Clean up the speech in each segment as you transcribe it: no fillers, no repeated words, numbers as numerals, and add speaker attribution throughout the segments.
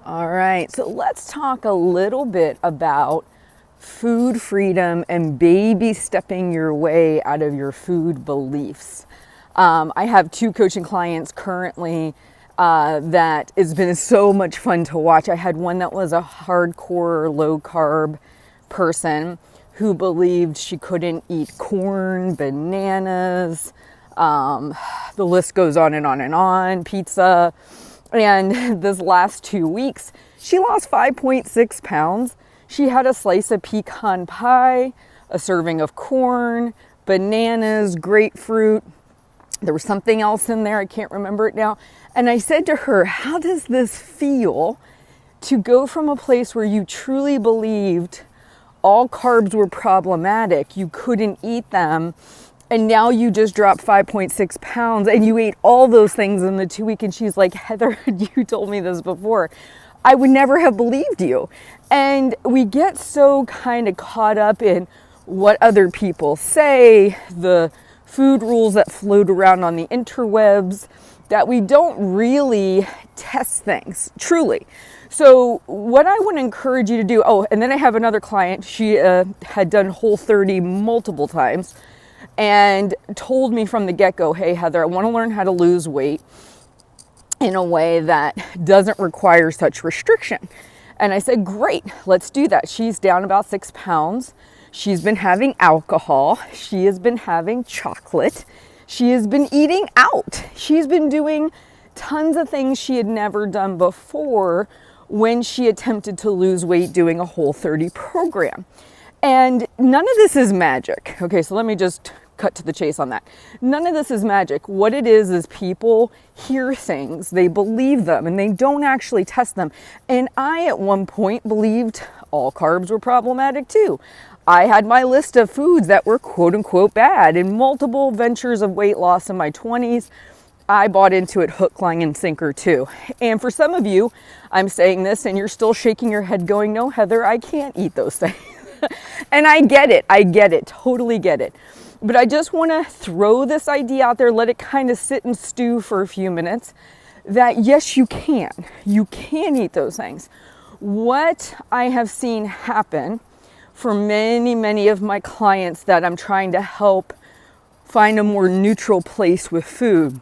Speaker 1: All right, so let's talk a little bit about food freedom and baby stepping your way out of your food beliefs. I have two coaching clients currently that has been so much fun to watch. I had one that was a hardcore low carb person who believed she couldn't eat corn, bananas, the list goes on and on and on, pizza. And this last 2 weeks, she lost 5.6 pounds. She had a slice of pecan pie, a serving of corn, bananas, grapefruit. There was something else in there, I can't remember it now. And I said to her, how does this feel to go from a place where you truly believed all carbs were problematic, you couldn't eat them, and now you just dropped 5.6 pounds and you ate all those things in the 2 weeks? And she's like, Heather, you told me this before. I would never have believed you. And we get so kind of caught up in what other people say, the food rules that float around on the interwebs, that we don't really test things, truly. So what I would encourage you to do, and then I have another client, she had done Whole30 multiple times, and told me from the get-go, hey, Heather, I want to learn how to lose weight in a way that doesn't require such restriction. And I said, great, let's do that. She's down about 6 pounds. She's been having alcohol. She has been having chocolate. She has been eating out. She's been doing tons of things she had never done before when she attempted to lose weight doing a Whole30 program. And none of this is magic. Okay, so let me just cut to the chase on that. None of this is magic. What it is people hear things, they believe them, and they don't actually test them. And I, at one point, believed all carbs were problematic too. I had my list of foods that were quote unquote bad. In multiple ventures of weight loss in my 20s, I bought into it hook, line, and sinker too. And for some of you, I'm saying this and you're still shaking your head going, no, Heather, I can't eat those things. And I get it, totally get it. But I just want to throw this idea out there, let it kind of sit and stew for a few minutes, that yes, you can eat those things. What I have seen happen for many, many of my clients that I'm trying to help find a more neutral place with food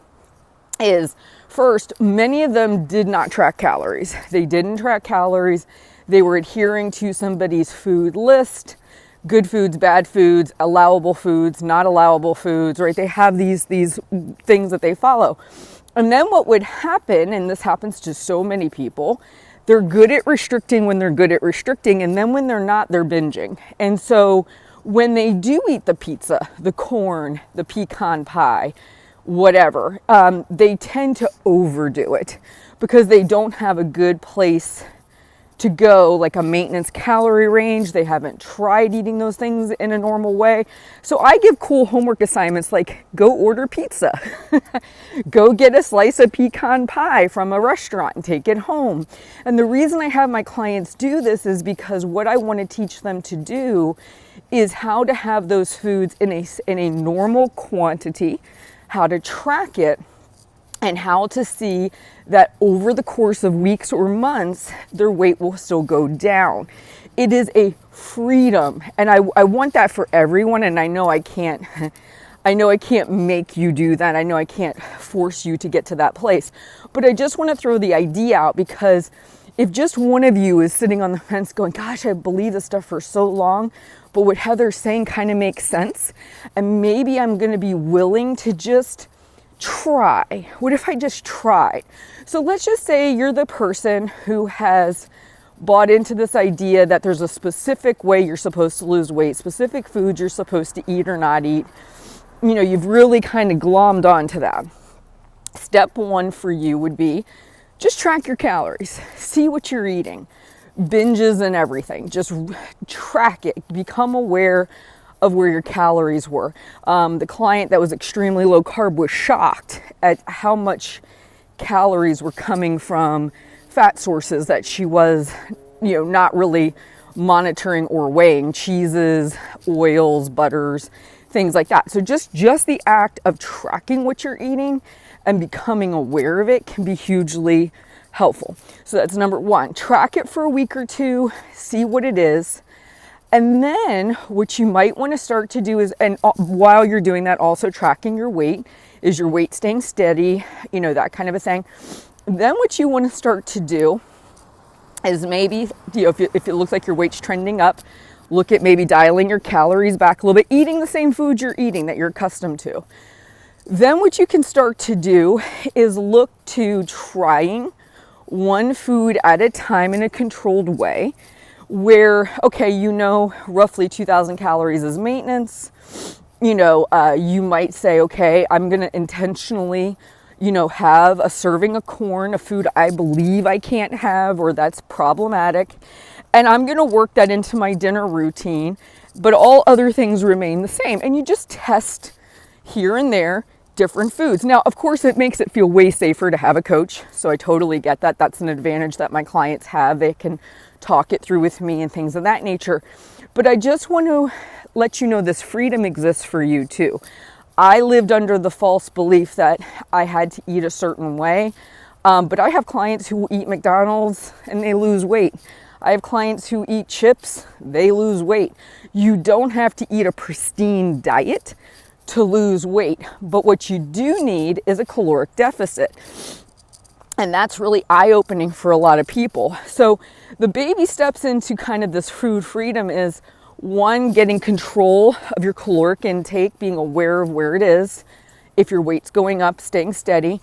Speaker 1: is, first, many of them did not track calories. They didn't track calories. They were adhering to somebody's food list, good foods, bad foods, allowable foods, not allowable foods, right? They have these things that they follow. And then what would happen, and this happens to so many people, they're good at restricting when they're good at restricting, and then when they're not, they're binging. And so when they do eat the pizza, the corn, the pecan pie, whatever, they tend to overdo it because they don't have a good place to go, like a maintenance calorie range. They haven't tried eating those things in a normal way. So I give cool homework assignments like go order pizza, go get a slice of pecan pie from a restaurant and take it home. And the reason I have my clients do this is because what I want to teach them to do is how to have those foods in a normal quantity, how to track it, and how to see that over the course of weeks or months, their weight will still go down. It is a freedom, and I want that for everyone, and I know I can't make you do that. I know I can't force you to get to that place, but I just want to throw the idea out, because if just one of you is sitting on the fence going, gosh, I believe this stuff for so long, but what Heather's saying kind of makes sense, and maybe I'm going to be willing to just try. What if I just tried? So let's just say you're the person who has bought into this idea that there's a specific way you're supposed to lose weight, specific foods you're supposed to eat or not eat. You know, you've really kind of glommed onto that. Step one for you would be just track your calories, see what you're eating, binges and everything. Just track it, become aware of where your calories were. The client that was extremely low carb was shocked at how much calories were coming from fat sources that she was, not really monitoring or weighing: cheeses, oils, butters, things like that. So just the act of tracking what you're eating and becoming aware of it can be hugely helpful. So that's number one. Track it for a week or two, see what it is. And then what you might want to start to do is, and while you're doing that, also tracking your weight. Is your weight staying steady? You know, that kind of a thing. Then what you want to start to do is maybe, you know, if it looks like your weight's trending up, look at maybe dialing your calories back a little bit, eating the same food you're eating that you're accustomed to. Then what you can start to do is look to trying one food at a time in a controlled way where, okay, you know, roughly 2,000 calories is maintenance. You know, you might say, okay, I'm going to intentionally, you know, have a serving of corn, a food I believe I can't have or that's problematic. And I'm going to work that into my dinner routine, but all other things remain the same. And you just test here and there different foods. Now, of course, it makes it feel way safer to have a coach. So I totally get that. That's an advantage that my clients have. They can talk it through with me and things of that nature. But I just want to let you know this freedom exists for you too. I lived under the false belief that I had to eat a certain way. But I have clients who eat McDonald's and they lose weight. I have clients who eat chips, they lose weight. You don't have to eat a pristine diet to lose weight, but what you do need is a caloric deficit. And that's really eye-opening for a lot of people. So the baby steps into kind of this food freedom is one, getting control of your caloric intake, being aware of where it is. If your weight's going up, staying steady.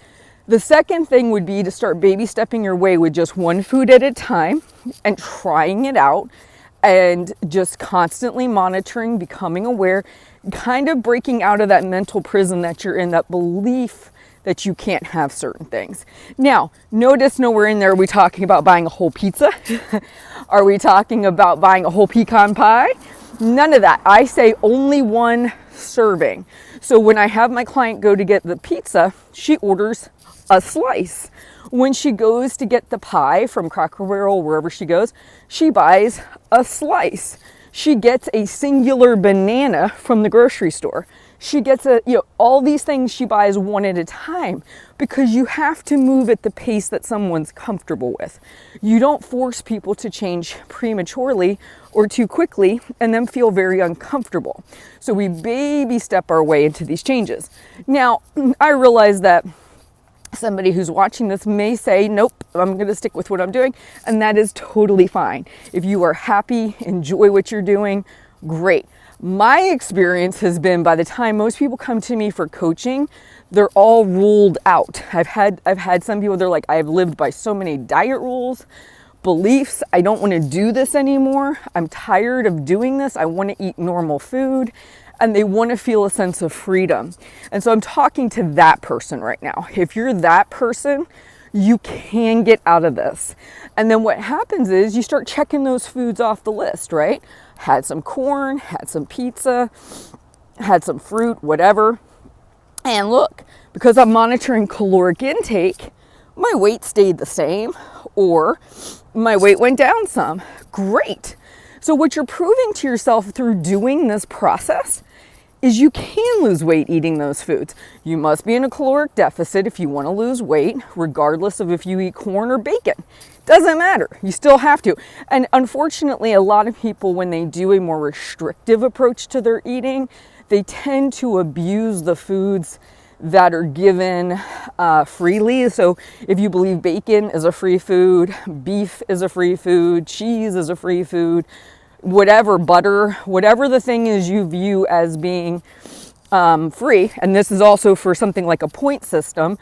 Speaker 1: The second thing would be to start baby stepping your way with just one food at a time and trying it out and just constantly monitoring, becoming aware, kind of breaking out of that mental prison that you're in, that belief that you can't have certain things. Now, notice nowhere in there are we talking about buying a whole pizza. Are we talking about buying a whole pecan pie? None of that. I say only one serving. So when I have my client go to get the pizza, she orders a slice. When she goes to get the pie from Cracker Barrel, wherever she goes, she buys a slice. She gets a singular banana from the grocery store. She gets all these things she buys one at a time because you have to move at the pace that someone's comfortable with. You don't force people to change prematurely or too quickly and then feel very uncomfortable. So we baby step our way into these changes. Now, I realize that somebody who's watching this may say, nope, I'm going to stick with what I'm doing. And that is totally fine. If you are happy, enjoy what you're doing, great. My experience has been by the time most people come to me for coaching, they're all ruled out. I've had some people, they're like, I've lived by so many diet rules, beliefs. I don't want to do this anymore. I'm tired of doing this. I want to eat normal food. And they want to feel a sense of freedom. And so I'm talking to that person right now. If you're that person, you can get out of this. And then what happens is you start checking those foods off the list, right? Had some corn, had some pizza, had some fruit, whatever. And look, because I'm monitoring caloric intake, my weight stayed the same or my weight went down some. Great. So what you're proving to yourself through doing this process is you can lose weight eating those foods. You must be in a caloric deficit if you want to lose weight, regardless of if you eat corn or bacon. Doesn't matter. You still have to. And unfortunately, a lot of people, when they do a more restrictive approach to their eating, they tend to abuse the foods that are given freely. So if you believe bacon is a free food, beef is a free food, cheese is a free food, whatever, butter, whatever the thing is you view as being free, and this is also for something like a point system,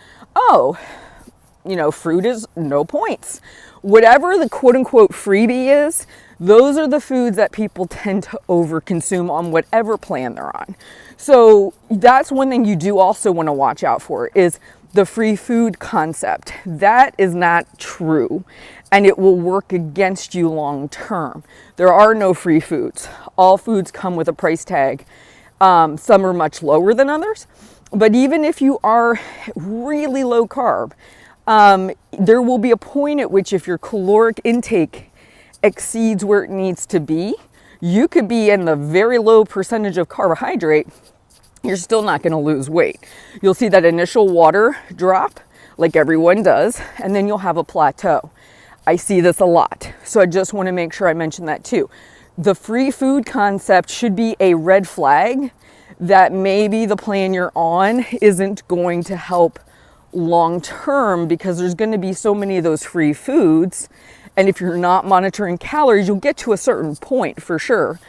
Speaker 1: fruit is no points. Whatever the quote unquote freebie is, those are the foods that people tend to overconsume on whatever plan they're on. So that's one thing you do also want to watch out for is the free food concept. That is not true, and it will work against you long term. There are no free foods. All foods come with a price tag. Some are much lower than others, but even if you are really low carb, there will be a point at which if your caloric intake exceeds where it needs to be, you could be in the very low percentage of carbohydrate, you're still not going to lose weight. You'll see that initial water drop, like everyone does, and then you'll have a plateau. I see this a lot, so I just want to make sure I mention that too. The free food concept should be a red flag that maybe the plan you're on isn't going to help long term, because there's going to be so many of those free foods, and if you're not monitoring calories, you'll get to a certain point for sure,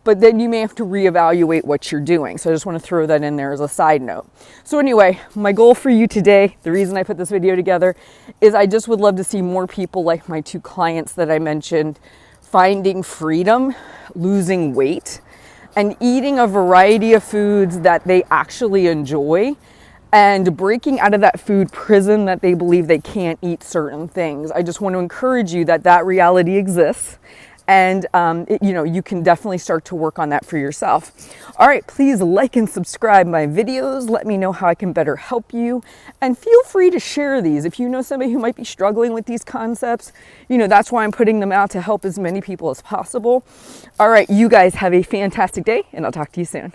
Speaker 1: but then you may have to reevaluate what you're doing. So I just want to throw that in there as a side note. So anyway, my goal for you today, the reason I put this video together, is I just would love to see more people like my 2 clients that I mentioned, finding freedom, losing weight, and eating a variety of foods that they actually enjoy, and breaking out of that food prison that they believe they can't eat certain things. I just want to encourage you that that reality exists, and you can definitely start to work on that for yourself. All right, please like and subscribe my videos. Let me know how I can better help you, and feel free to share these if you know somebody who might be struggling with these concepts. That's why I'm putting them out, to help as many people as possible. All right, you guys have a fantastic day, and I'll talk to you soon.